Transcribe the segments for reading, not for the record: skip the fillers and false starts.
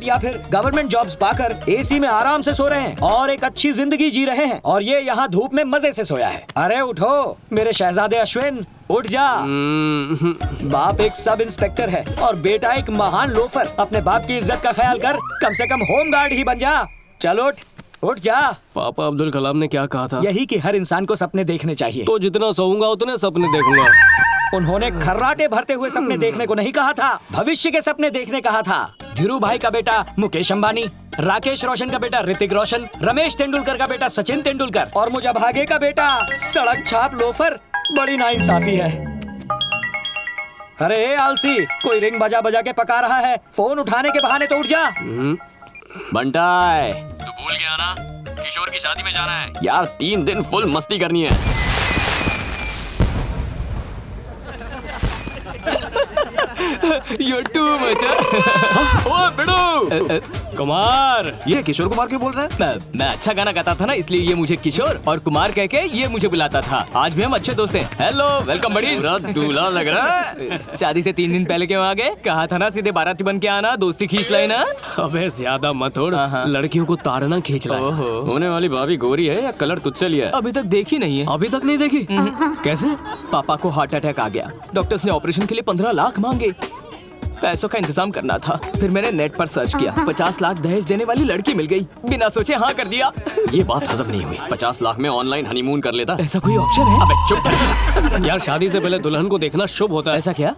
Corporate या फिर government jobs पाकर एसी में आराम से सो रहे हैं और एक अच्छी जिंदगी जी रहे हैं, और ये यहाँ धूप में मजे से सोया है। अरे उठो मेरे शहजादे अश्विन, उठ जा। बाप एक सब इंस्पेक्टर है और बेटा एक महान लोफर। अपने बाप की इज्जत का ख्याल कर, कम से कम होम गार्ड ही बन जा। चलो उठ जा। पापा अब्दुल कलाम ने क्या कहा था? यही कि हर इंसान को सपने देखने चाहिए। तो जितना सोऊंगा उतने सपने देखूंगा। उन्होंने खर्राटे भरते हुए सपने देखने को नहीं कहा था, भविष्य के सपने देखने कहा था। धीरू भाई का बेटा मुकेश अंबानी, राकेश रोशन का बेटा ऋतिक रोशन, रमेश तेंदुलकर का बेटा सचिन तेंदुलकर और मुझे भागे का बेटा सड़क छाप लोफर। बड़ी नाइंसाफी है। अरे आलसी, कोई रिंग बजा बजा के पका रहा है, फोन उठाने के बहाने तो उठ जा। बंटाए, तू भूल गया ना, किशोर की शादी में जाना है। यार 3 दिन फुल मस्ती करनी है। You're too much, ओ बिडू। कुमार, ये किशोर कुमार क्यों बोल रहा है? मैं अच्छा गाना गाता था ना, इसलिए ये मुझे किशोर और कुमार कह के ये मुझे बुलाता था। आज भी हम अच्छे दोस्त हैं। हेलो, वेलकम बड़ी। दूल्हा लग रहा है। शादी से 3 दिन पहले क्यों आ गए? कहा था ना सीधे बाराती बन के आना, दोस्ती खींच लाए ना। अबे ज्यादा मत उड़, लड़कियों को ताड़ना खींच रहा है। होने वाली भाभी गोरी है या कलर तुझसे लिया है? अभी तक देखी नहीं है। अभी तक नहीं देखी? कैसे? पापा को हार्ट अटैक आ गया, डॉक्टर्स ने ऑपरेशन के लिए 15 लाख मांगे। पैसों का इंतजाम करना था, फिर मैंने नेट पर सर्च किया, 50 लाख दहेज देने वाली लड़की मिल गई, बिना सोचे हाँ कर दिया। ये बात हजम नहीं हुई। 50 लाख में ऑनलाइन हनीमून कर लेता। ऐसा कोई ऑप्शन है? अबे चुप कर। यार शादी से पहले दुल्हन को देखना शुभ होता है। ऐसा क्या?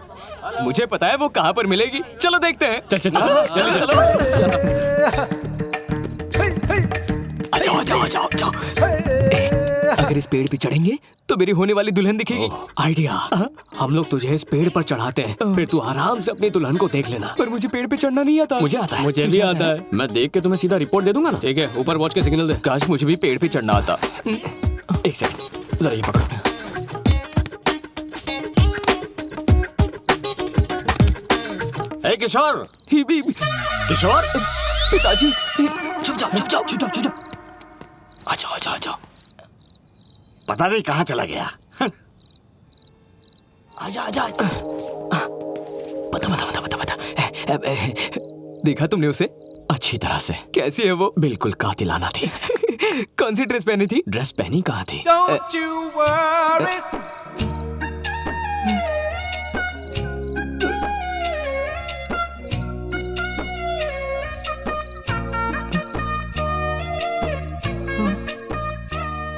मुझे पता है वो कहाँ पर मिलेगी। चलो देखते हैं। चल चल चल। जाओ। अगर इस पेड़ पे चढ़ेंगे तो मेरी होने वाली दुल्हन दिखेगी। आइडिया, हम लोग तुझे इस पेड़ पर चढ़ाते हैं, फिर तू आराम से अपनी दुल्हन को देख लेना। पर मुझे पेड़ पे चढ़ना नहीं आता। मुझे आता है। मुझे भी आता है। मैं देख के तुम्हें सीधा रिपोर्ट दे दूंगा ना। ठीक है, ऊपर पहुंच के सिग्नल दे। काश मुझे भी पेड़ पे चढ़ना आता। एक सेकंड, जरा ये पकड़ो। ए किशोर, किशोर, पिताजी। चुप जाओ। आ जाओ। पता नहीं कहाँ चला गया। आजा। बता। देखा तुमने उसे? अच्छी तरह से। कैसी है वो? बिल्कुल कातिलाना थी। कौन सी ड्रेस पहनी थी? ड्रेस पहनी कहाँ थी?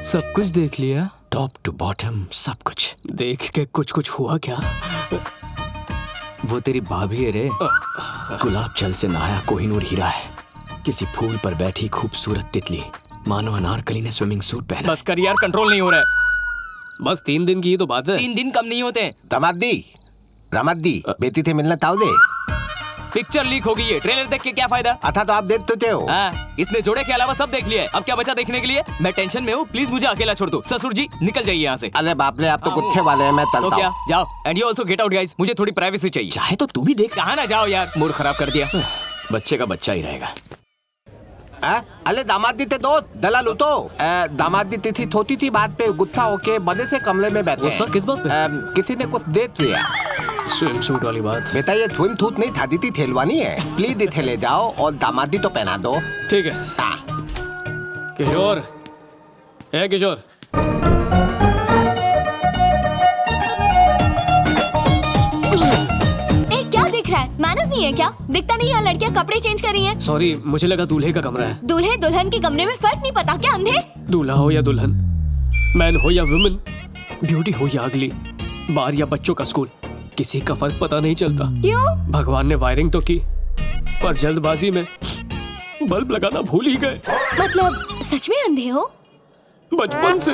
सब कुछ देख लिया, टॉप टू बॉटम सब कुछ। देख के कुछ हुआ क्या? वो तेरी भाभी है रे। गुलाब जल से नहाया कोहिनूर हीरा है, किसी फूल पर बैठी खूबसूरत तितली, मानो अनारकली ने स्विमिंग सूट पहना। बस कर यार, कंट्रोल नहीं हो रहा है। बस 3 दिन की ही तो बात है। 3 दिन कम नहीं होते हैं। दामादी बेटी थे मिलना ताऊ दे। पिक्चर लीक हो गई है, ट्रेलर देख के क्या फायदा? अच्छा तो आप देखते हो। इसने जोड़े के अलावा सब देख लिया है, अब क्या बचा देखने के लिए? मैं टेंशन में हूँ, प्लीज मुझे अकेला छोड़ दो। ससुर जी निकल जाइए यहाँ से। अरे बाप रे, आप तो कुत्ते वाले हैं, मैं तो चलता क्या, हूँ। जाओ। And you also get out guys, मुझे थोड़ी प्राइवेसी चाहिए। चाहे तो तू भी देख। कहाँ ना जाओ यार, मूड खराब कर दिया। बच्चे का बच्चा ही रहेगा। अरे दामादी थे दो दलाल तो दामादी तिथि थोती थी, बात पे गुस्सा होके बड़े से कमरे में बैठे। गुस्सा किस बात पे? किसी ने कुछ देख लिया। स्विम सूट वाली बात। बेटा ये थूम थूत नहीं था, दीदी थेलवानी है। प्लीज इथे ले जाओ और दामादी तो पहना दो। ठीक है। किशोर, ए किशोर। क्या दिख रहा है? मैनर्स नहीं है क्या? दिखता नहीं है लड़कियां कपड़े चेंज कर रही हैं। सॉरी, मुझे लगा दूल्हे का कमरा है। दूल्हे दुल्हन के कमरे में फर्क नहीं पता क्या अंधे? दूल्हा हो या दुल्हन, मैन हो या वुमेन, ब्यूटी हो या अगली, बार या बच्चों का स्कूल, किसी का फर्क पता नहीं चलता। क्यों? भगवान ने वायरिंग तो की, पर जल्दबाजी में बल्ब लगाना भूल ही गए। मतलब सच में अंधे हो? बचपन से।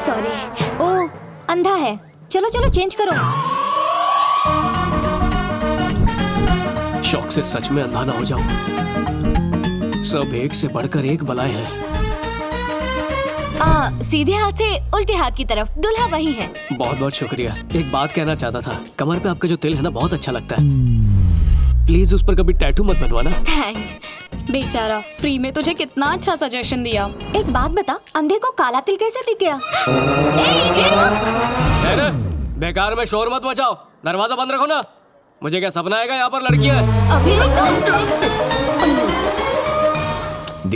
सॉरी। ओह, अंधा है। चलो चेंज करो। शौक से सच में अंधा ना हो जाऊं। सब एक से बढ़कर एक बलाएं हैं। सीधे हाथ से उल्टे हाथ की तरफ, दूल्हा वही है। बहुत बहुत शुक्रिया। एक बात कहना चाहता था, कमर पे आपका जो तिल है ना, बहुत अच्छा लगता है। प्लीज उस पर कभी टैटू मत बनवाना। थैंक्स। बेचारा, फ्री में तुझे कितना अच्छा सजेशन दिया। एक बात बता, अंधे को काला तिल कैसे दिख गया? बेकार में शोर मत मचाओ, दरवाजा बंद रखो ना। मुझे क्या सपना आएगा यहाँ पर लड़की है? अभी रुको।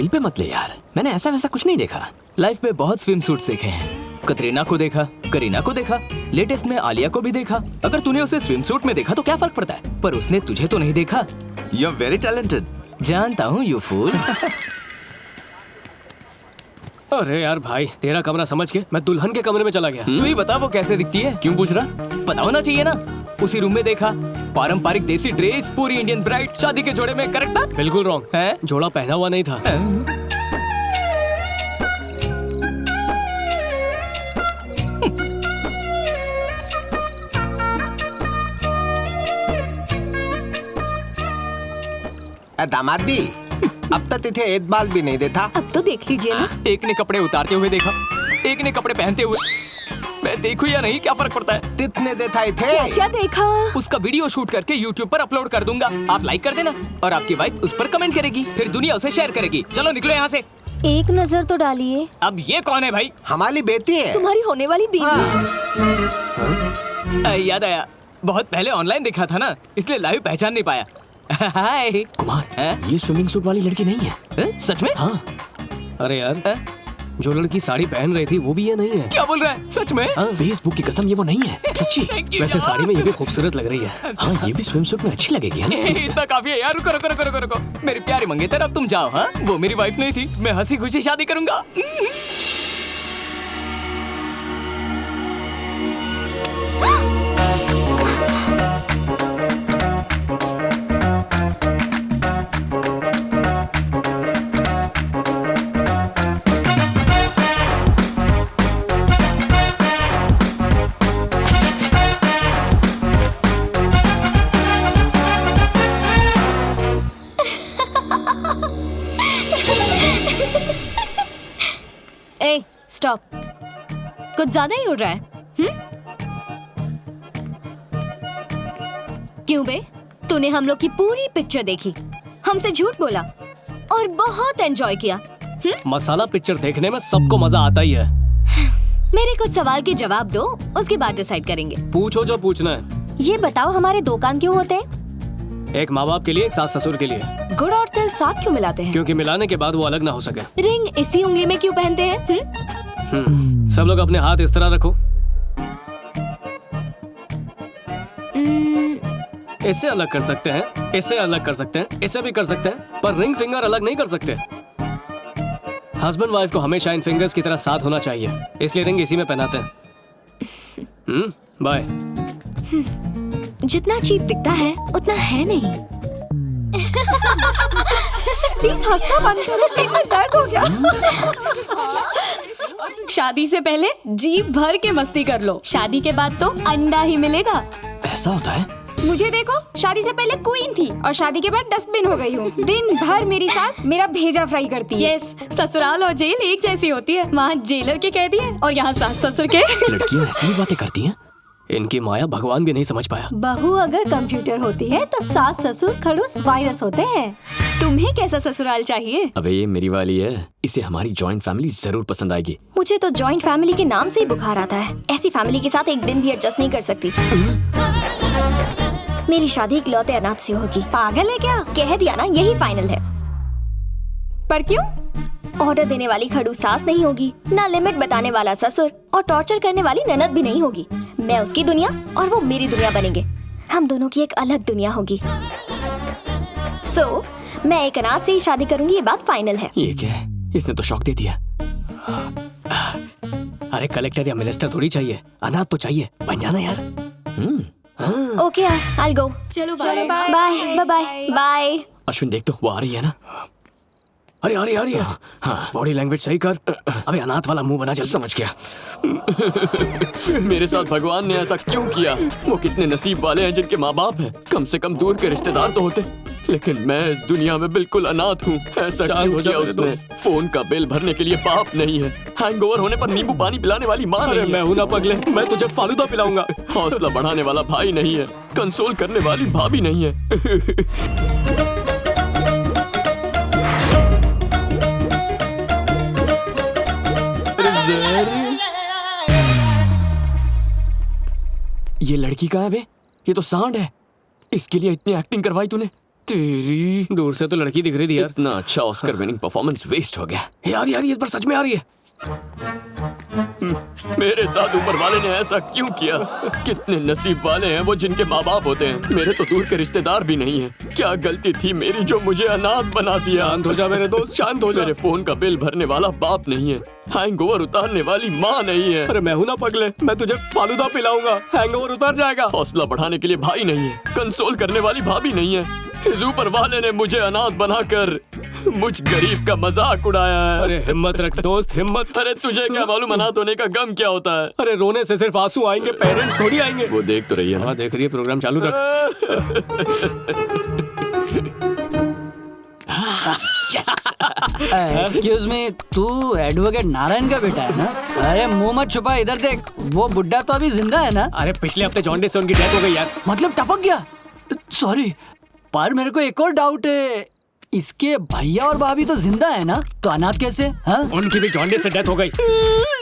दिल पे मत ले यार, मैंने ऐसा वैसा कुछ नहीं देखा। लाइफ में बहुत स्विम सूट देखे हैं। कतरीना को देखा, करीना को देखा, लेटेस्ट में आलिया को भी देखा। अगर तूने उसे स्विम सूट में देखा तो क्या फर्क पड़ता है, पर उसने तुझे तो नहीं देखा। You are very talented. जानता हूँ यू फूल। अरे यार भाई, तेरा कमरा समझ के मैं दुल्हन के कमरे में चला गया। तू ही बता वो कैसे दिखती है। क्यों पूछ रहा? पता होना चाहिए ना। उसी रूम में देखा, पारंपरिक देसी ड्रेस, पूरी इंडियन ब्राइड, शादी के जोड़े में, करेक्ट ना? बिल्कुल रॉन्ग है? जोड़ा पहना हुआ नहीं था। दामाद दी, अब तक तिथे एक बाल भी नहीं देता। अब तो देख लीजिए ना। एक ने कपड़े उतारते हुए देखा, एक ने कपड़े पहनते हुए। मैं देखूं या नहीं क्या फर्क पड़ता है। तितने देता थे। क्या देखा? उसका वीडियो शूट करके YouTube पर अपलोड कर दूंगा। आप लाइक कर देना और आपकी वाइफ उस पर कमेंट करेगी, फिर दुनिया उसे शेयर करेगी। चलो निकलो यहाँ से। एक नजर तो डालिए। अब ये कौन है भाई? हमारी बेटी है। तुम्हारी होने वाली बीवी। याद आया, बहुत पहले ऑनलाइन देखा था ना, इसलिए लाइव पहचान नहीं पाया। हाय कुमार, हैं? ये स्विमिंग सूट वाली लड़की नहीं है। सच में? हाँ, अरे यार, जो लड़की साड़ी पहन रही थी वो भी ये नहीं है। क्या बोल रहा है? सच में? फेसबुक की कसम, ये वो नहीं है, सच्ची। Thank you, वैसे God. साड़ी में ये भी खूबसूरत लग रही है। हाँ, ये भी स्विम सूट में अच्छी लगेगी, है ना? इतना काफी है यार। रुको रुको रुको रुको रुको। मेरी प्यारी मंगेतर, अब तुम जाओ। हाँ, वो मेरी वाइफ नहीं थी। मैं हंसी खुशी शादी करूंगा। ए, स्टॉप। कुछ ज्यादा ही उड़ रहा है। क्यों बे? तूने हम लोग की पूरी पिक्चर देखी, हमसे झूठ बोला और बहुत एंजॉय किया। मसाला पिक्चर देखने में सबको मजा आता ही है। मेरे कुछ सवाल के जवाब दो, उसके बाद डिसाइड करेंगे। पूछो जो पूछना है। ये बताओ, हमारे दो कान क्यों होते हैं? एक माँ बाप के लिए, एक सास ससुर के लिए। गुड़ और तिल साथ क्यों मिलाते हैं? क्योंकि मिलाने के बाद वो अलग ना हो सके। रिंग इसी उंगली में क्यों पहनते हैं? सब लोग अपने हाथ इस तरह रखो। इसे अलग कर सकते हैं, इसे अलग कर सकते हैं, इसे भी कर सकते हैं, पर रिंग फिंगर अलग नहीं कर सकते। हस्बैंड वाइफ को हमेशा इन फिंगर्स की तरह साथ होना चाहिए, इसलिए रिंग इसी में पहनाते हैं। बाय। जितना चीप दिखता है उतना है नहीं। प्लीज हंसना बंद करो, पेट में दर्द हो गया। शादी से पहले जीभ भर के मस्ती कर लो, शादी के बाद तो अंडा ही मिलेगा। ऐसा होता है? मुझे देखो, शादी से पहले क्वीन थी और शादी के बाद डस्टबिन हो गई हूँ। दिन भर मेरी सास मेरा भेजा फ्राई करती है। यस, ससुराल और जेल एक जैसी होती है। वहाँ जेलर के कैदी है और यहाँ सास ससुर के। लड़कियां ऐसी भी बातें करती हैं? इनकी माया भगवान भी नहीं समझ पाया। बहू अगर कंप्यूटर होती है तो सास ससुर खड़ूस वायरस होते हैं। तुम्हें कैसा ससुराल चाहिए? अबे ये मेरी वाली है, इसे हमारी जॉइंट फैमिली जरूर पसंद आएगी। मुझे तो जॉइंट फैमिली के नाम से ही बुखार आता है। ऐसी फैमिली के साथ एक दिन भी एडजस्ट नहीं कर सकती। मेरी शादी इकलौते अनाथ से होगी। पागल है क्या? कह दिया ना, यही फाइनल है। पर क्यों? ऑर्डर देने वाली खड़ूस सास नहीं होगी, ना लिमिट बताने वाला ससुर, और टॉर्चर करने वाली ननद भी नहीं होगी। मैं उसकी दुनिया और वो मेरी दुनिया बनेंगे। हम दोनों की एक अलग दुनिया होगी। सो मैं एक अनाथ से ही शादी करूंगी, ये बात फाइनल है। ये क्या है? इसने तो शॉक दे दिया। अरे कलेक्टर या मिनिस्टर थोड़ी चाहिए, अनाथ तो चाहिए। बन जाना यार। Okay, I go. चलो bye bye bye bye bye. Ashwin देख तो, वो आ रही है ना? अरे अरे अरे, हाँ, बॉडी लैंग्वेज सही कर। अबे अनाथ वाला मुंह बना, जल्दी। समझ गया। मेरे साथ भगवान ने ऐसा क्यों किया? वो कितने नसीब वाले हैं जिनके माँ बाप हैं। कम से कम दूर के रिश्तेदार तो होते, लेकिन मैं इस दुनिया में बिल्कुल अनाथ हूँ। ऐसा क्यों किया उसने? फोन का बिल भरने के लिए बाप नहीं है, हैंगओवर होने पर नींबू पानी पिलाने वाली माँ नहीं है। मैं हूं ना पगले, मैं तुझे फालूदा पिलाऊंगा। हौसला बढ़ाने वाला भाई नहीं है, कंसोल करने वाली भाभी नहीं है। ये लड़की कहाँ है बे? ये तो सांड है। इसके लिए इतनी एक्टिंग करवाई तूने? तेरी दूर से तो लड़की दिख रही थी यार। इतना अच्छा ऑस्कर विनिंग परफॉर्मेंस वेस्ट हो गया। यार ये इस बार सच में आ रही है। मेरे साथ ऊपर वाले ने ऐसा क्यों किया? कितने नसीब वाले हैं वो जिनके माँ बाप होते हैं। मेरे तो दूर के रिश्तेदार भी नहीं हैं। क्या गलती थी मेरी जो मुझे अनाथ बना दिया? शांत हो जा मेरे दोस्त, शांत हो जा। मेरे फोन का बिल भरने वाला बाप नहीं है, हैंगओवर उतारने वाली माँ नहीं है। अरे मैं हूं ना पगले, मैं तुझे फालूदा पिलाऊंगा, हैंगओवर उतर जाएगा। हौसला बढ़ाने के लिए भाई नहीं है, कंसोल करने वाली भाभी नहीं है। इस ऊपर वाले ने मुझे अनाथ बनाकर मुझ गरीब का मजाक उड़ाया है। अरे हिम्मत रख दोस्त, हिम्मत। अरे तुझे क्या मालूम अनाथ होने का गम क्या होता है? अरे रोने से सिर्फ आंसू आएंगे, पेरेंट्स थोड़ी आएंगे। वो देख तो रही है ना। हाँ देख रही है, प्रोग्राम चालू रख। एक्सक्यूज मी, तू एडवोकेट नारायण का बेटा है ना? अरे मुंह मत छुपा, इधर देख। वो बुड्ढा तो अभी जिंदा है ना? अरे पिछले हफ्ते जॉन्डिस से उनकी डेथ हो गई यार। मतलब टपक गया? सॉरी, पर मेरे को एक और डाउट है। इसके भैया और भाभी तो जिंदा है ना, तो अनाथ कैसे? हाँ? उनकी भी जॉन्डिस से डेथ हो गई।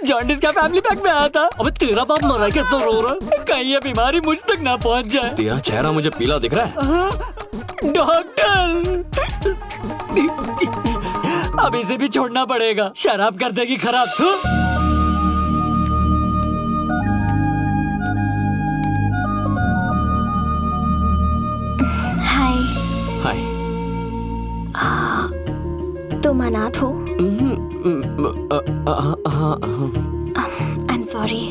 जॉन्डिस क्या फैमिली पैक में आया था? अबे तेरा बाप मरा है, कितना रो रहा है? कहीं ये बीमारी मुझ तक ना पहुंच जाए। तेरा चेहरा मुझे पीला दिख रहा है। डॉक्टर, अब इसे भी छोड़ना पड़ेगा, शराब कर देगी खराब। तू हाय, हाय। तुम अनाथ हो? I am sorry.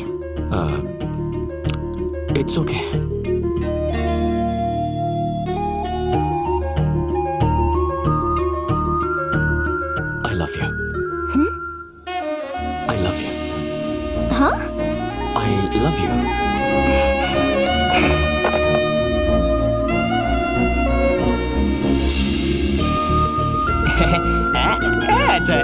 It's okay. I love you. I love you. हाँ? I love you. अच्छा है।